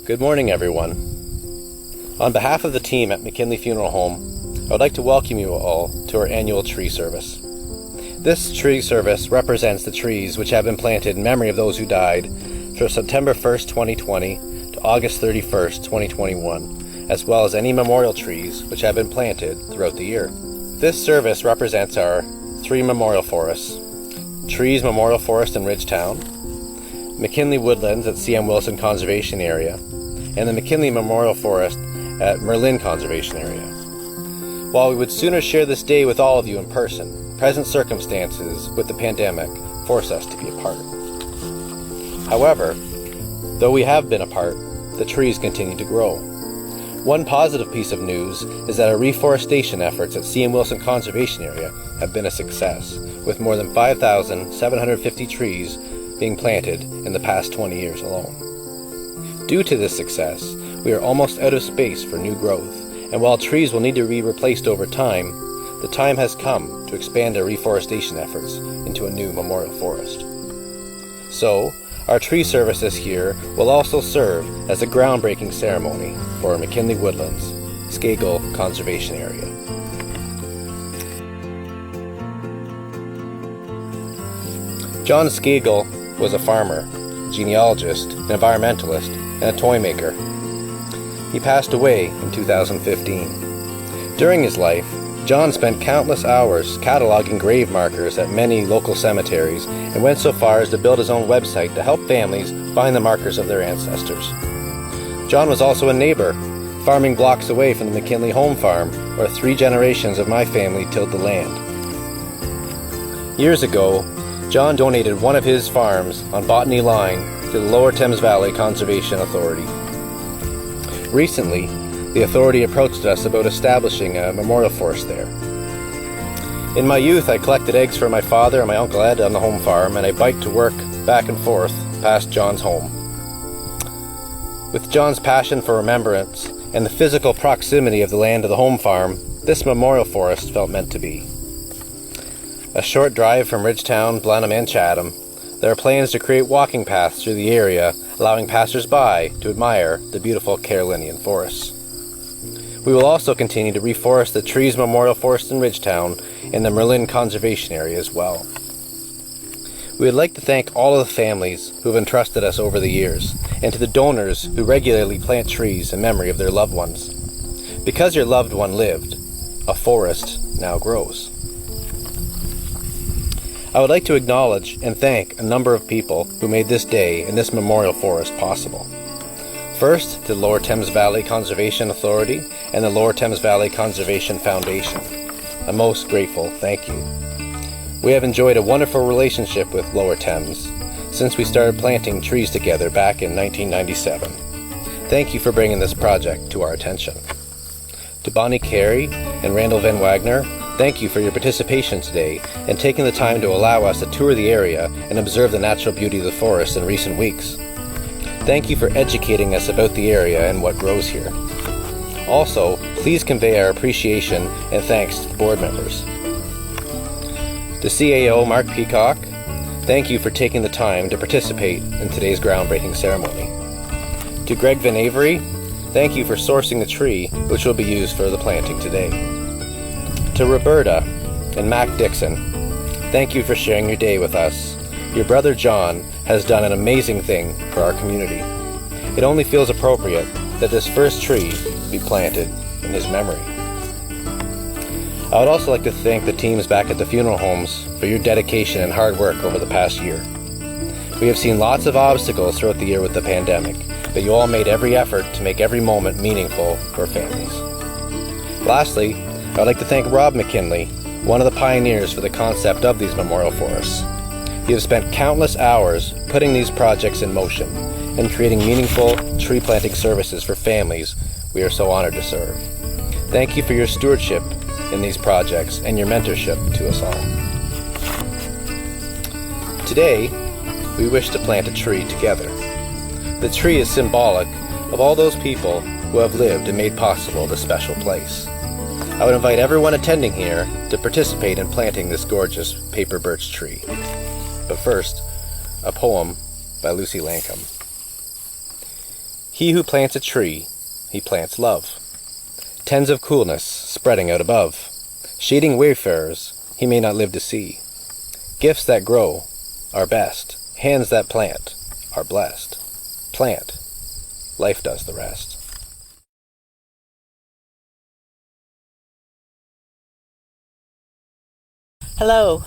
Good morning, everyone. On behalf of the team at McKinlay Funeral Home, I would like to welcome you all to our annual tree service. This tree service represents the trees which have been planted in memory of those who died from September 1st, 2020 to August 31st, 2021, as well as any memorial trees which have been planted throughout the year. This service represents our three memorial forests: Trees Memorial Forest in Ridgetown, McKinlay Woodlands at CM Wilson Conservation Area, and the McKinlay Memorial Forest at Merlin Conservation Area. While we would sooner share this day with all of you in person, present circumstances with the pandemic force us to be apart. However, though we have been apart, the trees continue to grow. One positive piece of news is that our reforestation efforts at CM Wilson Conservation Area have been a success, with more than 5,750 trees being planted in the past 20 years alone. Due to this success, we are almost out of space for new growth, and while trees will need to be replaced over time, the time has come to expand our reforestation efforts into a new memorial forest. So, our tree service this year will also serve as a groundbreaking ceremony for McKinlay Woodlands, Skagel Conservation Area. John Skagel was a farmer, genealogist, an environmentalist, and a toy maker. He passed away in 2015. During his life, John spent countless hours cataloging grave markers at many local cemeteries and went so far as to build his own website to help families find the markers of their ancestors. John was also a neighbor, farming blocks away from the McKinlay home farm, where 3 generations of my family tilled the land. Years ago, John donated one of his farms on Botany Line to the Lower Thames Valley Conservation Authority. Recently, the authority approached us about establishing a memorial forest there. In my youth, I collected eggs for my father and my Uncle Ed on the home farm, and I biked to work back and forth past John's home. With John's passion for remembrance and the physical proximity of the land to the home farm, this memorial forest felt meant to be. A short drive from Ridgetown, Blenheim, and Chatham, there are plans to create walking paths through the area, allowing passers-by to admire the beautiful Carolinian forests. We will also continue to reforest the Trees Memorial Forest in Ridgetown and the Merlin Conservation Area as well. We would like to thank all of the families who have entrusted us over the years, and to the donors who regularly plant trees in memory of their loved ones. Because your loved one lived, a forest now grows. I would like to acknowledge and thank a number of people who made this day and this memorial forest possible. First, to the Lower Thames Valley Conservation Authority and the Lower Thames Valley Conservation Foundation. A most grateful thank you. We have enjoyed a wonderful relationship with Lower Thames since we started planting trees together back in 1997. Thank you for bringing this project to our attention. To Bonnie Carey and Randall Van Wagner, thank you for your participation today and taking the time to allow us to tour the area and observe the natural beauty of the forest in recent weeks. Thank you for educating us about the area and what grows here. Also, please convey our appreciation and thanks to the board members. To CAO Mark Peacock, thank you for taking the time to participate in today's groundbreaking ceremony. To Greg Van Avery, thank you for sourcing the tree which will be used for the planting today. To Roberta and Mac Dixon, thank you for sharing your day with us. Your brother John has done an amazing thing for our community. It only feels appropriate that this first tree be planted in his memory. I would also like to thank the teams back at the funeral homes for your dedication and hard work over the past year. We have seen lots of obstacles throughout the year with the pandemic, but you all made every effort to make every moment meaningful for families. Lastly, I would like to thank Rob McKinlay, one of the pioneers for the concept of these memorial forests. You have spent countless hours putting these projects in motion and creating meaningful tree planting services for families we are so honored to serve. Thank you for your stewardship in these projects and your mentorship to us all. Today, we wish to plant a tree together. The tree is symbolic of all those people who have lived and made possible this special place. I would invite everyone attending here to participate in planting this gorgeous paper birch tree. But first, a poem by Lucy Lancome. He who plants a tree, he plants love. Tens of coolness spreading out above, shading wayfarers he may not live to see. Gifts that grow are best, hands that plant are blessed. Plant, life does the rest. Hello,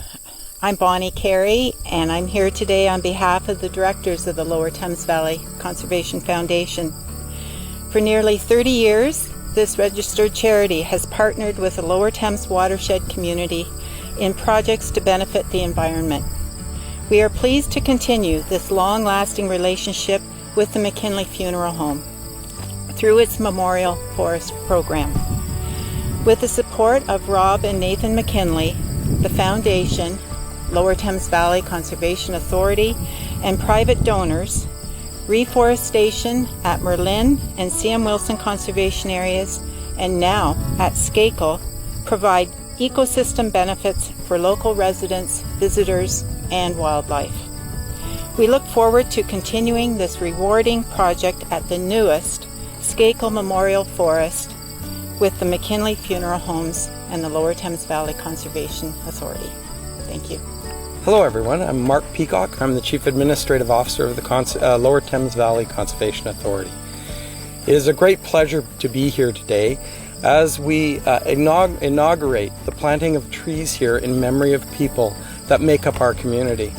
I'm Bonnie Carey, and I'm here today on behalf of the directors of the Lower Thames Valley Conservation Foundation. For nearly 30 years, this registered charity has partnered with the Lower Thames watershed community in projects to benefit the environment. We are pleased to continue this long-lasting relationship with the McKinlay Funeral Home through its Memorial Forest program. With the support of Rob and Nathan McKinlay, the Foundation, Lower Thames Valley Conservation Authority, and private donors, reforestation at Merlin and C.M. Wilson conservation areas, and now at Skakel, provide ecosystem benefits for local residents, visitors, and wildlife. We look forward to continuing this rewarding project at the newest Skakel Memorial Forest with the McKinlay Funeral Homes and the Lower Thames Valley Conservation Authority. Thank you. Hello everyone, I'm Mark Peacock. I'm the Chief Administrative Officer of the Lower Thames Valley Conservation Authority. It is a great pleasure to be here today as we inaugurate the planting of trees here in memory of people that make up our community.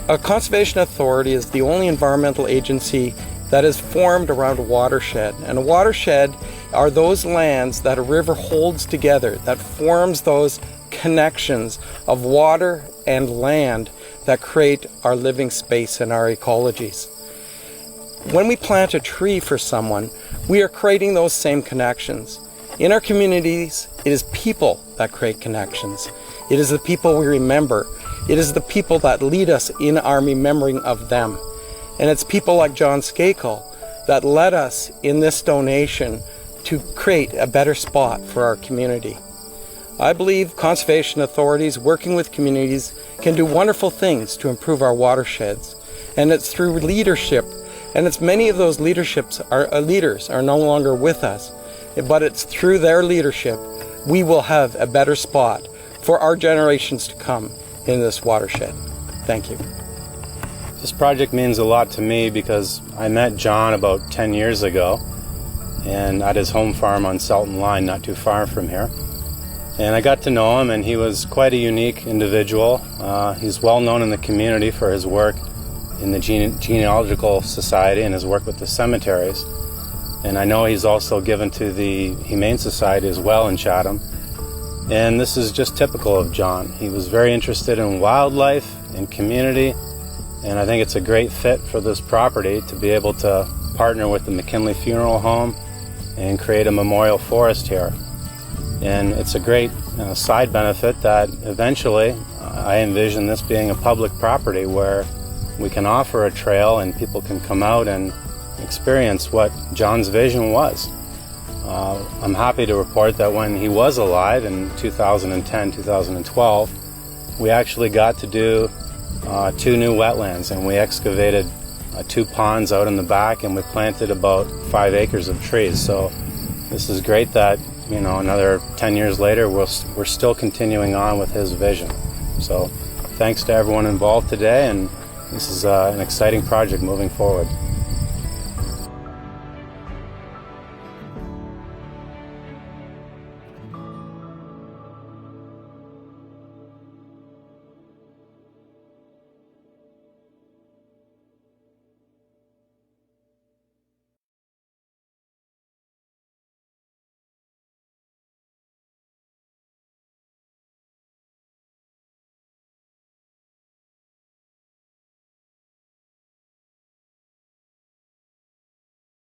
A Conservation Authority is the only environmental agency that is formed around a watershed. And a watershed are those lands that a river holds together, that forms those connections of water and land that create our living space and our ecologies. When we plant a tree for someone, we are creating those same connections. In our communities, it is people that create connections. It is the people we remember. It is the people that lead us in our remembering of them. And it's people like John Skakel that led us in this donation to create a better spot for our community. I believe conservation authorities working with communities can do wonderful things to improve our watersheds. And it's through leadership, and it's many of those leaders are no longer with us, but it's through their leadership we will have a better spot for our generations to come in this watershed. Thank you. This project means a lot to me because I met John about 10 years ago and at his home farm on Selton Line, not too far from here. And I got to know him, and he was quite a unique individual. He's well known in the community for his work in the Genealogical Society and his work with the cemeteries. And I know he's also given to the Humane Society as well in Chatham. And this is just typical of John. He was very interested in wildlife and community. And I think it's a great fit for this property to be able to partner with the McKinlay Funeral Home and create a memorial forest here. And it's a great side benefit that eventually I envision this being a public property where we can offer a trail and people can come out and experience what John's vision was. I'm happy to report that when he was alive in 2010, 2012, we actually got to do 2 new wetlands, and we excavated 2 ponds out in the back, and we planted about 5 acres of trees. So this is great that, you know, another 10 years later we're still continuing on with his vision. So thanks to everyone involved today, and this is an exciting project moving forward.